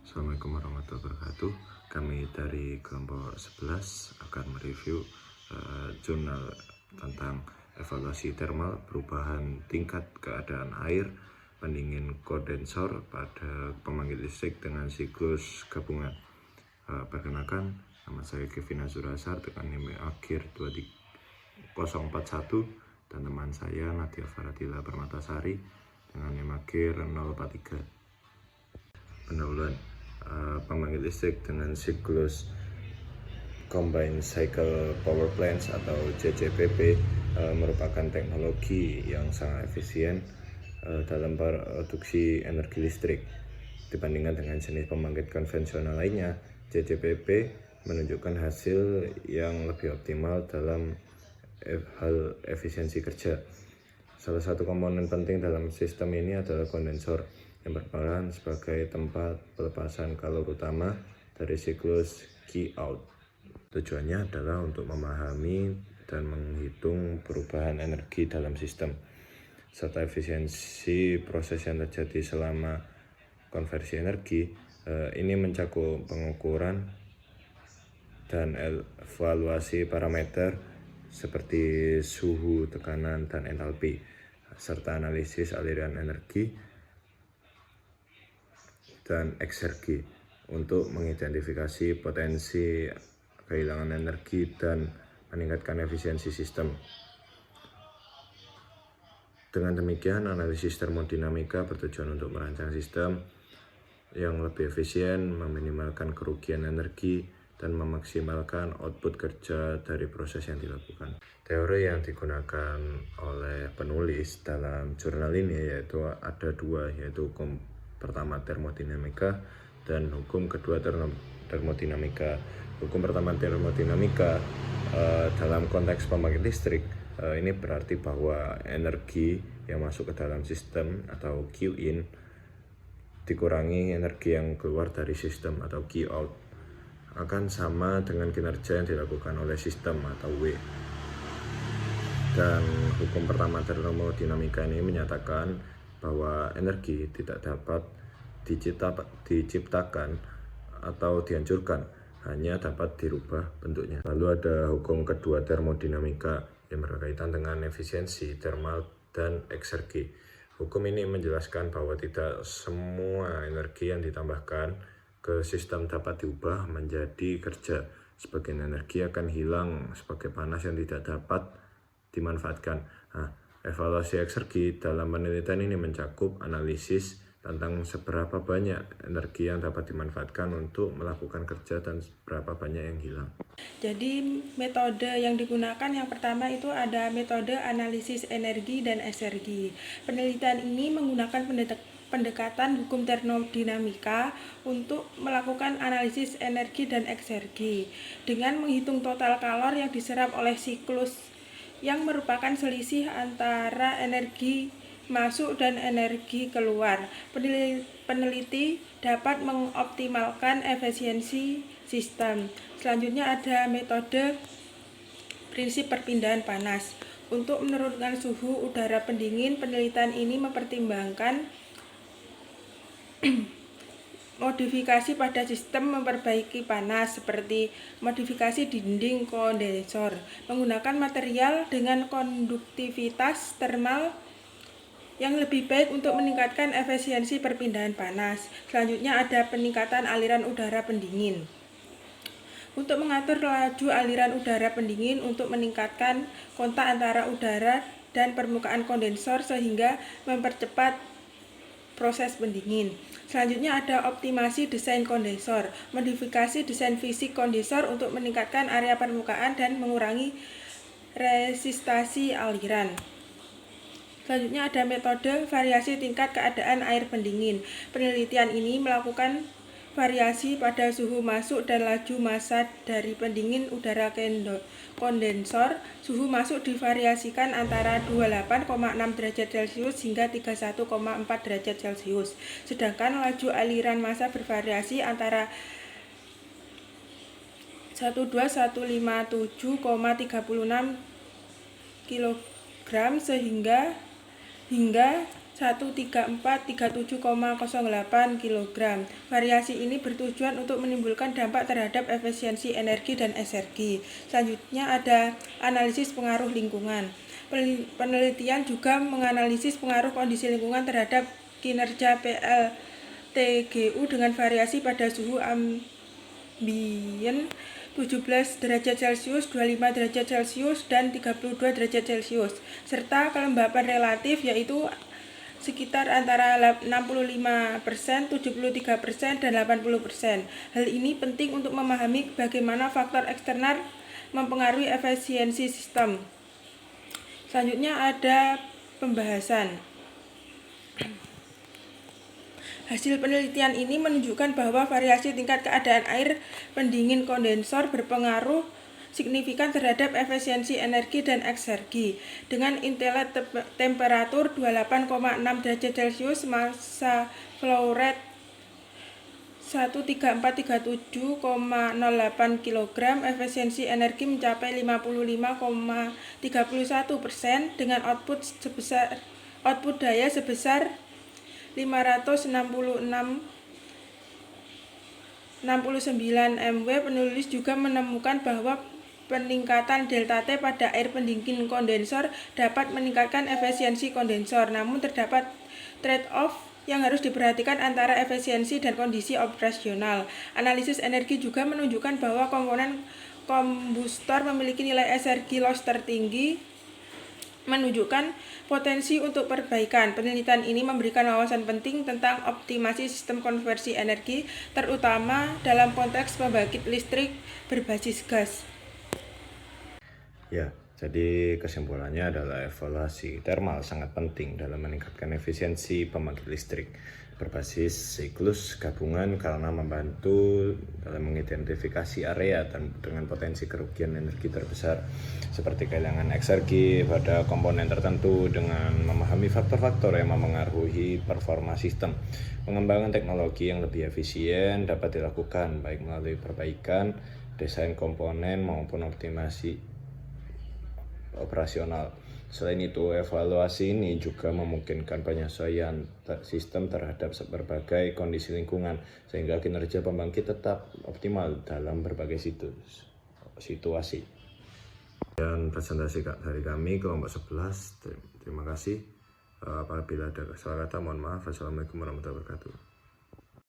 Assalamualaikum warahmatullahi wabarakatuh. Kami dari kelompok 11 akan mereview jurnal tentang evaluasi thermal perubahan tingkat keadaan air pendingin kondensor pada pembangkit listrik dengan siklus gabungan. Perkenalkan, nama saya Kevin Azur Azhar dengan NIM akhir 23041 dan teman saya Nadia Faradila Permatasari dengan NIM akhir 043. Pendahuluan pembangkit listrik dengan siklus Combined Cycle Power Plants atau CCPP merupakan teknologi yang sangat efisien dalam produksi energi listrik. Dibandingkan dengan jenis pembangkit konvensional lainnya, CCPP menunjukkan hasil yang lebih optimal dalam hal efisiensi kerja. Salah satu komponen penting dalam sistem ini adalah kondensor yang berperan sebagai tempat pelepasan kalor utama dari siklus Q-out. Tujuannya adalah untuk memahami dan menghitung perubahan energi dalam sistem, serta efisiensi proses yang terjadi selama konversi energi. Ini mencakup pengukuran dan evaluasi parameter seperti suhu, tekanan, dan entalpi, serta analisis aliran energi dan eksergi untuk mengidentifikasi potensi kehilangan energi dan meningkatkan efisiensi sistem. Dengan demikian, analisis termodinamika bertujuan untuk merancang sistem yang lebih efisien, meminimalkan kerugian energi, dan memaksimalkan output kerja dari proses yang dilakukan. Teori yang digunakan oleh penulis dalam jurnal ini yaitu ada dua, yaitu hukum pertama termodinamika dan hukum kedua termodinamika. Hukum pertama termodinamika dalam konteks pembangkit listrik ini berarti bahwa energi yang masuk ke dalam sistem atau Q-in dikurangi energi yang keluar dari sistem atau Q-out akan sama dengan kinerja yang dilakukan oleh sistem atau W. Dan hukum pertama termodinamika ini menyatakan bahwa energi tidak dapat diciptakan atau dihancurkan, hanya dapat dirubah bentuknya. Lalu ada hukum kedua termodinamika yang berkaitan dengan efisiensi thermal dan eksergi. Hukum ini menjelaskan bahwa tidak semua energi yang ditambahkan ke sistem dapat diubah menjadi kerja. Sebagian energi akan hilang sebagai panas yang tidak dapat dimanfaatkan. Evaluasi eksergi dalam penelitian ini mencakup analisis tentang seberapa banyak energi yang dapat dimanfaatkan untuk melakukan kerja dan seberapa banyak yang hilang. Jadi metode yang digunakan yang pertama itu ada metode analisis energi dan eksergi. Penelitian ini menggunakan pendekatan hukum termodinamika untuk melakukan analisis energi dan eksergi dengan menghitung total kalor yang diserap oleh siklus yang merupakan selisih antara energi masuk dan energi keluar. Peneliti dapat mengoptimalkan efisiensi sistem. Selanjutnya ada metode prinsip perpindahan panas. Untuk menurunkan suhu udara pendingin, penelitian ini mempertimbangkan modifikasi pada sistem memperbaiki panas seperti modifikasi dinding kondensor menggunakan material dengan konduktivitas termal yang lebih baik untuk meningkatkan efisiensi perpindahan panas. Selanjutnya ada peningkatan aliran udara pendingin. Untuk mengatur laju aliran udara pendingin untuk meningkatkan kontak antara udara dan permukaan kondensor sehingga mempercepat proses pendingin. Selanjutnya ada optimasi desain kondensor, modifikasi desain fisik kondensor untuk meningkatkan area permukaan dan mengurangi resistansi aliran. Selanjutnya ada metode variasi tingkat keadaan air pendingin. Penelitian ini melakukan variasi pada suhu masuk dan laju massa dari pendingin udara kondensor. Suhu masuk divariasikan antara 28,6 derajat Celcius hingga 31,4 derajat Celcius. Sedangkan laju aliran massa bervariasi antara 12157,36 kg hingga 13437,08 kg. Variasi ini bertujuan untuk menimbulkan dampak terhadap efisiensi energi dan SRG. Selanjutnya ada analisis pengaruh lingkungan. Penelitian juga menganalisis pengaruh kondisi lingkungan terhadap kinerja PLTGU dengan variasi pada suhu ambien 17 derajat Celcius, 25 derajat Celcius, dan 32 derajat Celcius, serta kelembapan relatif yaitu sekitar antara 65%, 73%, dan 80%. Hal ini penting untuk memahami bagaimana faktor eksternal mempengaruhi efisiensi sistem. Selanjutnya ada pembahasan. Hasil penelitian ini menunjukkan bahwa variasi tingkat keadaan air pendingin kondensor berpengaruh signifikan terhadap efisiensi energi dan eksergi. Dengan inlet temperatur 28,6 derajat Celcius, massa flow rate 13437,08 kg, efisiensi energi mencapai 55,31% dengan output daya sebesar 569 MW. Penulis juga menemukan bahwa peningkatan delta T pada air pendingin kondensor dapat meningkatkan efisiensi kondensor, namun terdapat trade-off yang harus diperhatikan antara efisiensi dan kondisi operasional. Analisis energi juga menunjukkan bahwa komponen kombustor memiliki nilai SRG loss tertinggi, menunjukkan potensi untuk perbaikan. Penelitian ini memberikan wawasan penting tentang optimasi sistem konversi energi, terutama dalam konteks pembangkit listrik berbasis gas. Ya, jadi kesimpulannya adalah evaluasi thermal sangat penting dalam meningkatkan efisiensi pembangkit listrik berbasis siklus gabungan karena membantu dalam mengidentifikasi area dengan potensi kerugian energi terbesar seperti kehilangan eksergi pada komponen tertentu. Dengan memahami faktor-faktor yang memengaruhi performa sistem, pengembangan teknologi yang lebih efisien dapat dilakukan baik melalui perbaikan desain komponen maupun optimasi operasional. Selain itu, evaluasi ini juga memungkinkan penyesuaian sistem terhadap berbagai kondisi lingkungan sehingga kinerja pembangkit tetap optimal dalam berbagai situasi. Dan presentasi dari kami kelompok 11. Terima kasih. Apabila ada kesalahan kata, mohon maaf. Wassalamualaikum warahmatullahi wabarakatuh.